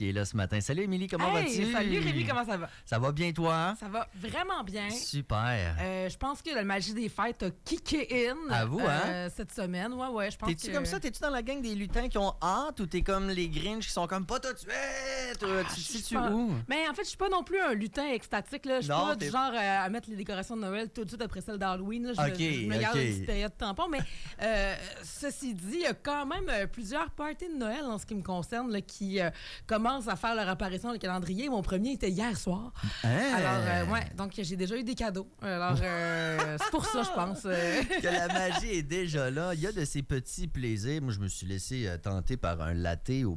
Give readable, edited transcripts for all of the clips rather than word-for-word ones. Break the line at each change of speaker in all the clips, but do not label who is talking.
qui est là ce matin. Salut Émilie, comment vas-tu?
Salut Rémi, comment ça va?
Ça va bien toi?
Ça va vraiment bien.
Super.
Je pense que la magie des fêtes a kické in cette semaine. Ouais, je pense
T'es-tu comme ça? T'es-tu dans la gang des lutins qui ont hâte ou t'es comme les Grinch qui sont comme pas tout de suite? Tu sais-tu où?
Mais en fait, je suis pas non plus un lutin extatique. Là. Je suis pas du genre à mettre les décorations de Noël tout de suite après celle d'Halloween. Je me garde une petite période tampon. Mais ceci dit, il y a quand même plusieurs parties de Noël en ce qui me concerne là, qui commencent à faire leur apparition dans le calendrier. Mon premier était hier soir. Alors, donc j'ai déjà eu des cadeaux. Alors, c'est pour ça, je pense.
Que la magie est déjà là. Il y a de ces petits plaisirs. Moi, je me suis laissé tenter par un latte au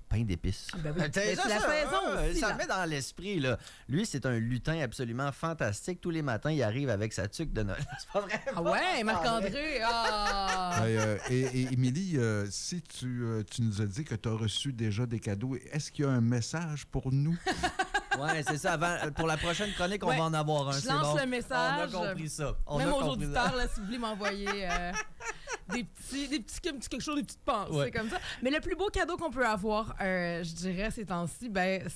pain d'épices.
Ben oui. C'est la saison aussi.
Ça me met dans l'esprit. Là. Lui, c'est un lutin absolument fantastique. Tous les matins, il arrive avec sa tuque de Noël. C'est pas vrai?
Ah ouais, Marc-André.
Et Émilie, si tu nous as dit que tu as reçu déjà des cadeaux, est-ce qu'il y a un message pour nous?
Oui, c'est ça. Pour la prochaine chronique, on va en avoir un.
Je lance le message.
On a compris ça.
Même aux auditeurs, là, si vous voulez m'envoyer des petits quelque chose, des petites pensées comme ça. Mais le plus beau cadeau qu'on peut avoir, je dirais, ces temps-ci,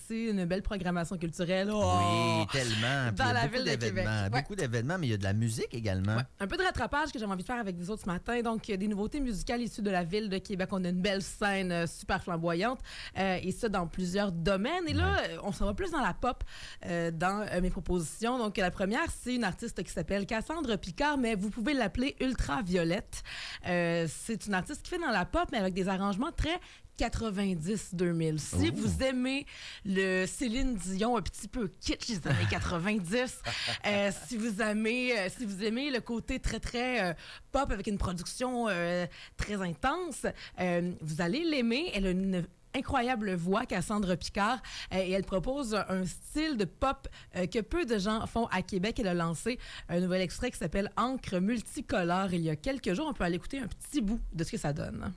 c'est une belle programmation culturelle.
Oui, tellement.
Dans la ville de Québec.
Beaucoup d'événements, mais il y a de la musique également.
Ouais. Un peu de rattrapage que j'avais envie de faire avec vous autres ce matin. Donc, des nouveautés musicales issues de la ville de Québec. On a une belle scène super flamboyante et ça dans plusieurs domaines. Et là, on s'en va plus dans la pop dans mes propositions. Donc, la première, c'est une artiste qui s'appelle Cassandre Picard, mais vous pouvez l'appeler Ultraviolette. C'est une artiste qui fait dans la pop, mais avec des arrangements très 90-2000. Si vous aimez le Céline Dion un petit peu kitsch des années 90, si vous aimez le côté très, très pop avec une production très intense, vous allez l'aimer. Elle a une incroyable voix, Cassandre Picard, et elle propose un style de pop que peu de gens font à Québec. Elle a lancé un nouvel extrait qui s'appelle Encre multicolore il y a quelques jours. On peut aller écouter un petit bout de ce que ça donne.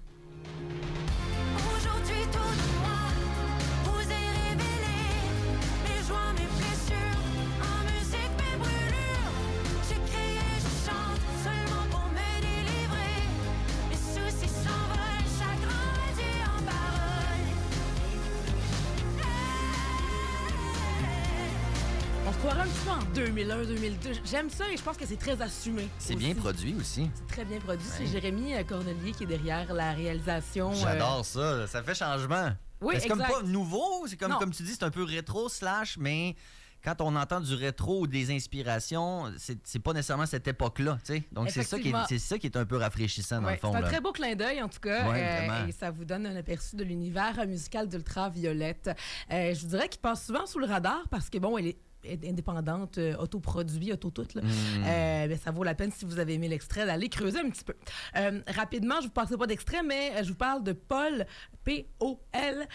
Aujourd'hui, tout de moi vous est révélé. Mes joies, mes blessures, en musique, mes brûlures. J'ai crié, je chante seulement pour me délivrer. Mes soucis s'envolent, chagrin réduit en paroles.
On se croirait un petit peu en 2001, 2002. J'aime ça et je pense que c'est très assumé.
C'est bien produit aussi.
C'est très bien produit. C'est Jérémy Cornelier qui est derrière la réalisation.
J'adore ça. Ça fait changement.
Oui,
c'est comme pas nouveau. C'est comme tu dis, c'est un peu rétro / mais quand on entend du rétro ou des inspirations, c'est pas nécessairement cette époque-là. T'sais. Donc, c'est ça qui est un peu rafraîchissant dans le fond.
C'est un
là.
très beau clin d'œil, en tout cas. Et ça vous donne un aperçu de l'univers musical d'Ultraviolette. Je vous dirais qu'il passe souvent sous le radar parce que, bon, elle est indépendante, autoproduit, auto-toute. Mais ça vaut la peine, si vous avez aimé l'extrait, d'aller creuser un petit peu. Rapidement, je ne vous passerai pas d'extrait, mais je vous parle de Paul, P-O-L,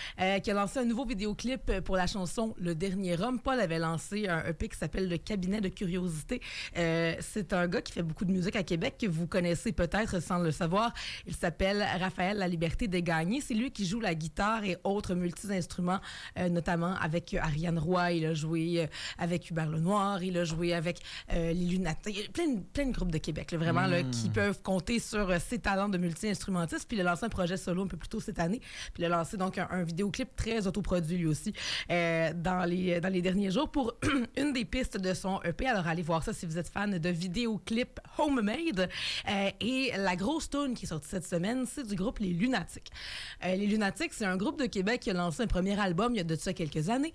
qui a lancé un nouveau vidéoclip pour la chanson Le Dernier Homme. Paul avait lancé un EP qui s'appelle Le Cabinet de Curiosité. C'est un gars qui fait beaucoup de musique à Québec, que vous connaissez peut-être sans le savoir. Il s'appelle Raphaël La Liberté de Gagner. C'est lui qui joue la guitare et autres multi-instruments, notamment avec Ariane Roy. Il a joué avec Hubert Lenoir, il a joué avec les Lunatiques, plein de groupes de Québec, là, vraiment, là, qui peuvent compter sur ses talents de multi-instrumentiste. Puis il a lancé un projet solo un peu plus tôt cette année. Puis il a lancé donc un vidéoclip très autoproduit lui aussi dans les derniers jours pour une des pistes de son EP. Alors allez voir ça si vous êtes fan de vidéoclips homemade. Et la grosse toune qui est sortie cette semaine, c'est du groupe Les Lunatiques. Les Lunatiques, c'est un groupe de Québec qui a lancé un premier album il y a de ça quelques années,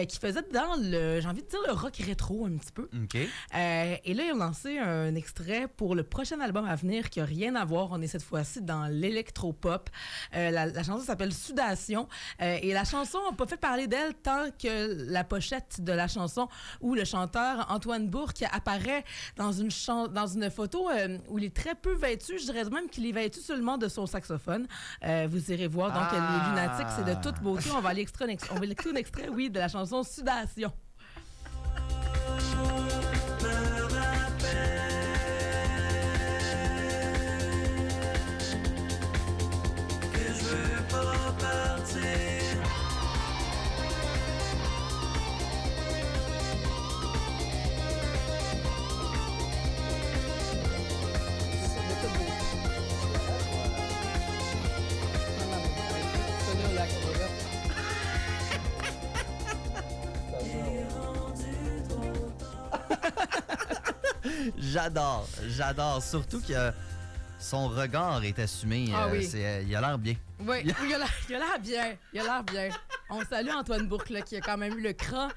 qui faisait dans j'ai envie de dire le rock rétro un petit peu.
Okay.
Et là, ils ont lancé un extrait pour le prochain album à venir qui n'a rien à voir. On est cette fois-ci dans l'électropop. La chanson s'appelle Sudation. Et la chanson, on n'a pas fait parler d'elle tant que la pochette de la chanson où le chanteur Antoine Bourque apparaît dans une photo où il est très peu vêtu. Je dirais même qu'il est vêtu seulement de son saxophone. Vous irez voir. Donc, Les Lunatiques, c'est de toute beauté. On va aller écouter un extrait, de la chanson Sudation.
J'adore. Surtout que son regard est assumé.
Oui.
Il a l'air bien.
Oui, il a l'air bien. On salue Antoine Bourque, là, qui a quand même eu le cran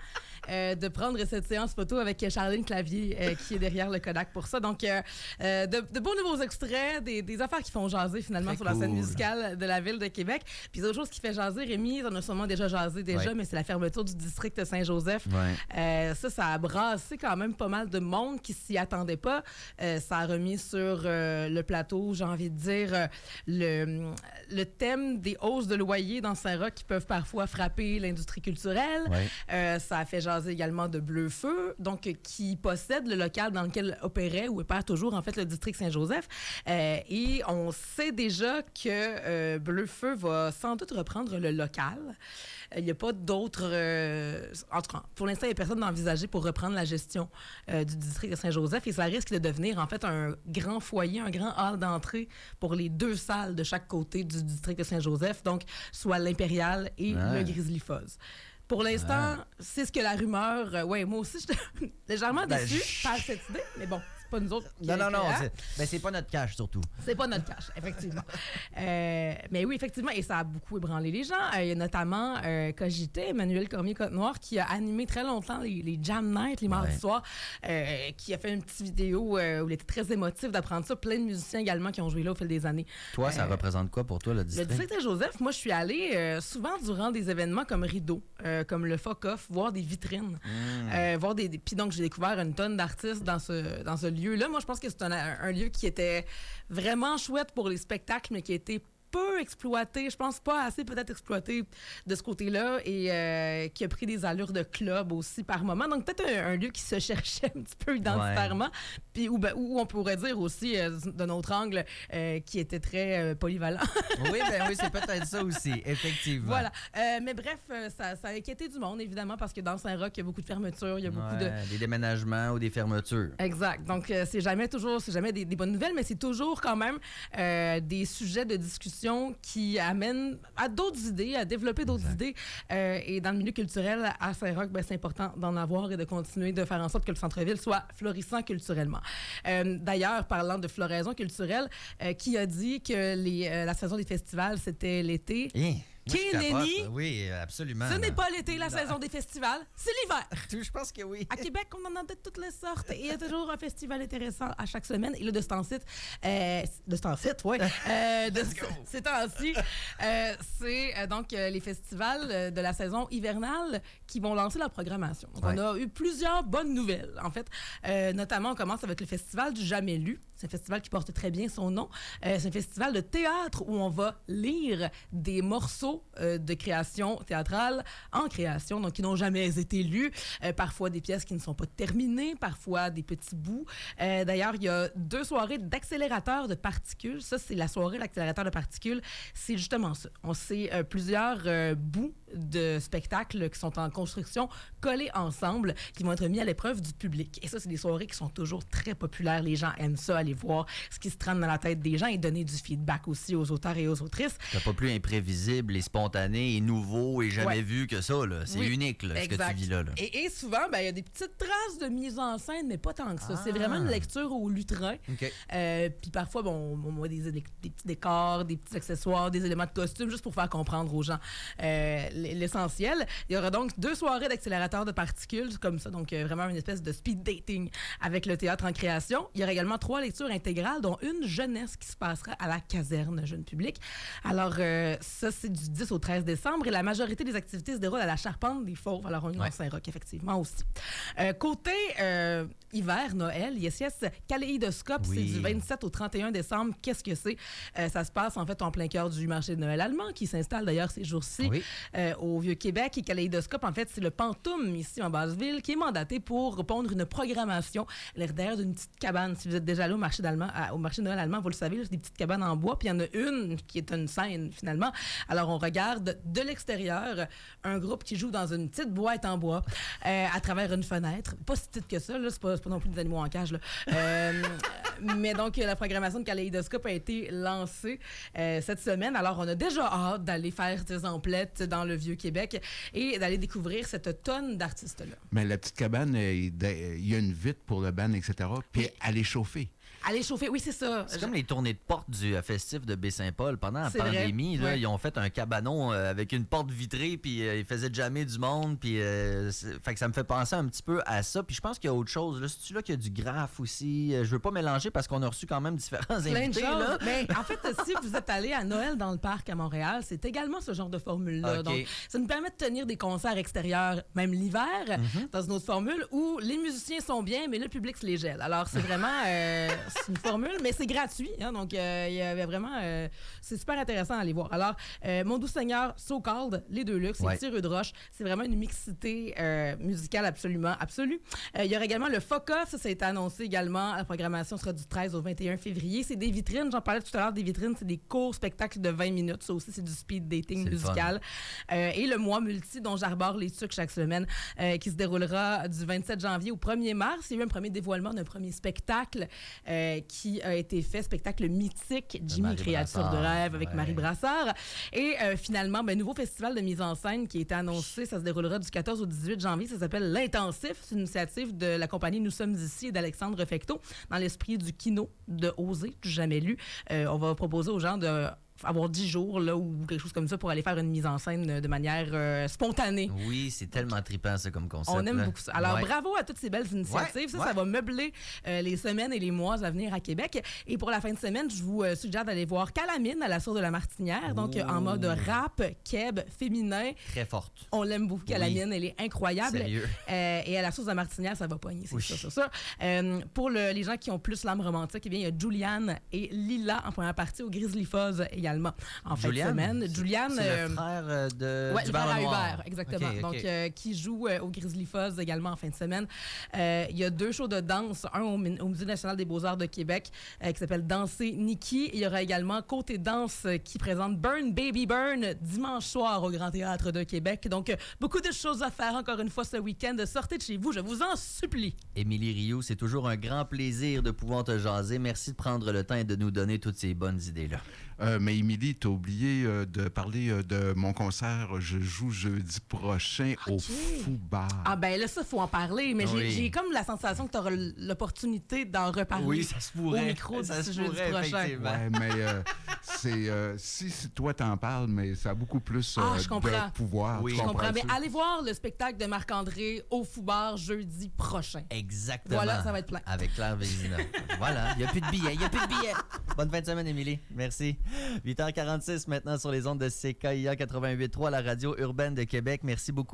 de prendre cette séance photo avec Charline Clavier, qui est derrière le Kodak pour ça. Donc, de beaux nouveaux extraits, des affaires qui font jaser finalement
Très
sur la scène musicale de la ville de Québec. Puis d'autres choses qui fait jaser, Rémi, on a sûrement déjà jasé mais c'est la fermeture du district de Saint-Joseph.
Ouais.
Ça a brassé quand même pas mal de monde qui s'y attendait pas. Ça a remis sur le plateau, j'ai envie de dire, le thème des hausses de loyer dans Saint-Roch qui peuvent parfois frapper l'industrie culturelle.
Ouais.
Ça a fait jaser également de Bleu-Feu, donc qui possède le local dans lequel opérait ou opère toujours en fait le district Saint-Joseph. Et on sait déjà que Bleu-Feu va sans doute reprendre le local. Il n'y a pas d'autres... en tout cas, pour l'instant, il n'y a personne d'envisagé pour reprendre la gestion du district de Saint-Joseph et ça risque de devenir en fait un grand foyer, un grand hall d'entrée pour les 2 salles de chaque côté du district de Saint-Joseph, donc soit l'Impérial et le Grizzly Fuzz. Pour l'instant, c'est ce que la rumeur... moi aussi, j'étais légèrement déçue par cette idée, mais bon, c'est pas nous autres qui...
Non. C'est pas notre cash, surtout.
C'est pas notre cash, effectivement. Mais oui, effectivement, et ça a beaucoup ébranlé les gens. Il y a notamment Cogité, Emmanuel Cormier-Côte-Noire, qui a animé très longtemps les Jam Nights, les mardis soirs, qui a fait une petite vidéo où il était très émotif d'apprendre ça. Plein de musiciens également qui ont joué là au fil des années.
Toi, ça représente quoi pour toi, le district?
Le district Saint-Joseph, moi, je suis allée souvent durant des événements comme Rideau, comme le Fuck-Off, voir des vitrines, voir des... Puis donc, j'ai découvert une tonne d'artistes dans ce lieu-là. Moi, je pense que c'est un lieu qui était vraiment chouette pour les spectacles, mais qui a été peu exploité, je pense pas assez peut-être exploité de ce côté-là et qui a pris des allures de club aussi par moment. Donc peut-être un lieu qui se cherchait un petit peu identitairement, puis où on pourrait dire aussi d'un autre angle qui était très polyvalent.
oui, c'est peut-être ça aussi, effectivement.
Voilà. Mais bref, ça a inquiété du monde, évidemment, parce que dans Saint-Roch, il y a beaucoup de fermetures, il y a beaucoup de...
Des déménagements ou des fermetures.
Exact. Donc, c'est jamais des bonnes nouvelles, mais c'est toujours quand même des sujets de discussion qui amènent à d'autres idées, à développer d'autres idées. Et dans le milieu culturel, à Saint-Roch, c'est important d'en avoir et de continuer de faire en sorte que le centre-ville soit florissant culturellement. D'ailleurs, parlant de floraison culturelle, qui a dit que la saison des festivals, c'était l'été? Nenny.
Oui, absolument.
Ce n'est pas l'été, la saison des festivals, c'est l'hiver.
Je pense que oui.
À Québec, on en a de toutes les sortes. Et il y a toujours un festival intéressant à chaque semaine. Et là, de ce temps-ci, c'est donc les festivals de la saison hivernale qui vont lancer leur programmation. Donc, on a eu plusieurs bonnes nouvelles, en fait. Notamment, on commence avec le festival du Jamais lu. C'est un festival qui porte très bien son nom. C'est un festival de théâtre où on va lire des morceaux de création théâtrale en création, donc qui n'ont jamais été lus. Parfois des pièces qui ne sont pas terminées, parfois des petits bouts. D'ailleurs, il y a 2 soirées d'accélérateur de particules. Ça, c'est la soirée d'accélérateur de particules. C'est justement ça. On sait plusieurs bouts de spectacles qui sont en construction, collés ensemble, qui vont être mis à l'épreuve du public. Et ça, c'est des soirées qui sont toujours très populaires. Les gens aiment ça, aller voir ce qui se trame dans la tête des gens et donner du feedback aussi aux auteurs et aux autrices.
C'est pas plus imprévisible et spontané et nouveau et jamais vu que ça. Là. C'est unique, là, ce que tu vis là.
Et souvent, il y a des petites traces de mise en scène, mais pas tant que ça. C'est vraiment une lecture au lutrin. Puis parfois, on voit des petits décors, des petits accessoires, des éléments de costume, juste pour faire comprendre aux gens l'essentiel. Il y aura donc 2 soirées d'accélérateur de particules, comme ça, donc vraiment une espèce de speed dating avec le théâtre en création. Il y aura également 3 lectures intégrales, dont une jeunesse qui se passera à la caserne jeune public. Alors, ça, c'est du 10 au 13 décembre et la majorité des activités se déroulent à la Charpente des Fauves. Alors, on est dans Saint-Roch, effectivement, aussi. Côté hiver, Noël, yes, Kaléidoscope, c'est du 27 au 31 décembre. Qu'est-ce que c'est? Ça se passe, en fait, en plein cœur du marché de Noël allemand, qui s'installe d'ailleurs ces jours-ci au Vieux-Québec. Et Kaléidoscope, en fait, c'est le Pantoum, ici, en Basse-Ville, qui est mandaté pour pondre une programmation à l'intérieur d'une petite cabane. Si vous êtes déjà allé au marché de Noël allemand, vous le savez, c'est des petites cabanes en bois, puis il y en a une qui est une scène, finalement. Alors, on regarde de l'extérieur un groupe qui joue dans une petite boîte en bois à travers une fenêtre. Pas si petite que ça, là, c'est pas non plus des animaux en cage, là. Mais donc, la programmation de Kaléidoscope a été lancée cette semaine. Alors, on a déjà hâte d'aller faire des emplettes dans le Vieux-Québec et d'aller découvrir cette tonne d'artistes-là.
Mais la petite cabane, il y a une vitre pour le band, etc. Puis elle est chauffée.
Aller chauffer, oui, c'est ça.
C'est comme les tournées de porte du festif de Baie-Saint-Paul. Pendant la pandémie, là, ils ont fait un cabanon avec une porte vitrée, puis ils faisaient jammer du monde. Puis, fait que ça me fait penser un petit peu à ça. Puis je pense qu'il y a autre chose. Là. C'est-tu là qu'il y a du graphe aussi? Je veux pas mélanger parce qu'on a reçu quand même différents invités. Là.
Mais en fait, si vous êtes allé à Noël dans le parc à Montréal, c'est également ce genre de formule-là. Okay. Donc, ça nous permet de tenir des concerts extérieurs, même l'hiver, dans une autre formule où les musiciens sont bien, mais le public se les gèle. Alors, c'est vraiment... c'est une formule, mais c'est gratuit. Hein, donc, il y avait vraiment... c'est super intéressant à aller voir. Alors, Mon Doux Seigneur, So Called, les deux luxe, et Tireux de Roche. C'est vraiment une mixité musicale absolument absolue. Il y aura également le FOCA. Ça a été annoncé également. La programmation sera du 13 au 21 février. C'est des vitrines. J'en parlais tout à l'heure des vitrines. C'est des courts spectacles de 20 minutes. Ça aussi, c'est du speed dating musical. Et le mois multi dont j'arbore les trucs chaque semaine qui se déroulera du 27 janvier au 1er mars. Il y a eu un premier dévoilement d'un premier spectacle qui a été fait, spectacle mythique, Jimmy Créature de rêve avec Marie Brassard. Et finalement, nouveau festival de mise en scène qui a été annoncé, ça se déroulera du 14 au 18 janvier, ça s'appelle l'Intensif, c'est une initiative de la compagnie Nous sommes ici et d'Alexandre Fecteau, dans l'esprit du kino de Oser, du jamais lu. On va proposer aux gens de avoir 10 jours là, ou quelque chose comme ça pour aller faire une mise en scène de manière spontanée.
Oui, c'est tellement trippant ça comme concept.
On aime beaucoup ça. Alors bravo à toutes ces belles initiatives. Ça va meubler les semaines et les mois à venir à Québec. Et pour la fin de semaine, je vous suggère d'aller voir Calamine à la Source de la Martinière, donc en mode rap, keb, féminin.
Très forte.
On l'aime beaucoup, Calamine. Elle est incroyable.
Sérieux?
Et à la Source de la Martinière, ça va pogner, c'est ça. Pour les gens qui ont plus l'âme romantique, eh bien, il y a Juliane et Lila en première partie au Grizzly Fuzz également en fin de semaine. Juliane,
c'est le frère de
du frère à Hubert, exactement. Okay, donc, qui joue au Grizzly Fuzz également en fin de semaine. Il y a 2 shows de danse, un au Musée national des beaux-arts de Québec qui s'appelle Danser Nikki. Il y aura également Côté danse qui présente Burn Baby Burn dimanche soir au Grand Théâtre de Québec. Donc, beaucoup de choses à faire encore une fois ce week-end. Sortez de chez vous, je vous en supplie.
Émilie Rioux, c'est toujours un grand plaisir de pouvoir te jaser. Merci de prendre le temps et de nous donner toutes ces bonnes idées-là.
Mais Émilie, tu as oublié de parler de mon concert. Je joue jeudi prochain au Fou Bar.
Ah ben là, ça, il faut en parler. Mais j'ai comme la sensation que tu auras l'opportunité d'en reparler.
Oui, ça se pourrait.
Au micro d'ici jeudi prochain.
Ouais, mais si toi t'en parles, mais ça a beaucoup plus de pouvoir.
Oui, je comprends. Mais allez voir le spectacle de Marc-André au Fou Bar jeudi prochain.
Exactement.
Voilà, ça va être plein.
Avec Claire Vézina. Voilà, il n'y a plus de billets. Bonne fin de semaine, Émilie. Merci. 8h46 maintenant sur les ondes de CKIA 88.3, la radio urbaine de Québec. Merci beaucoup.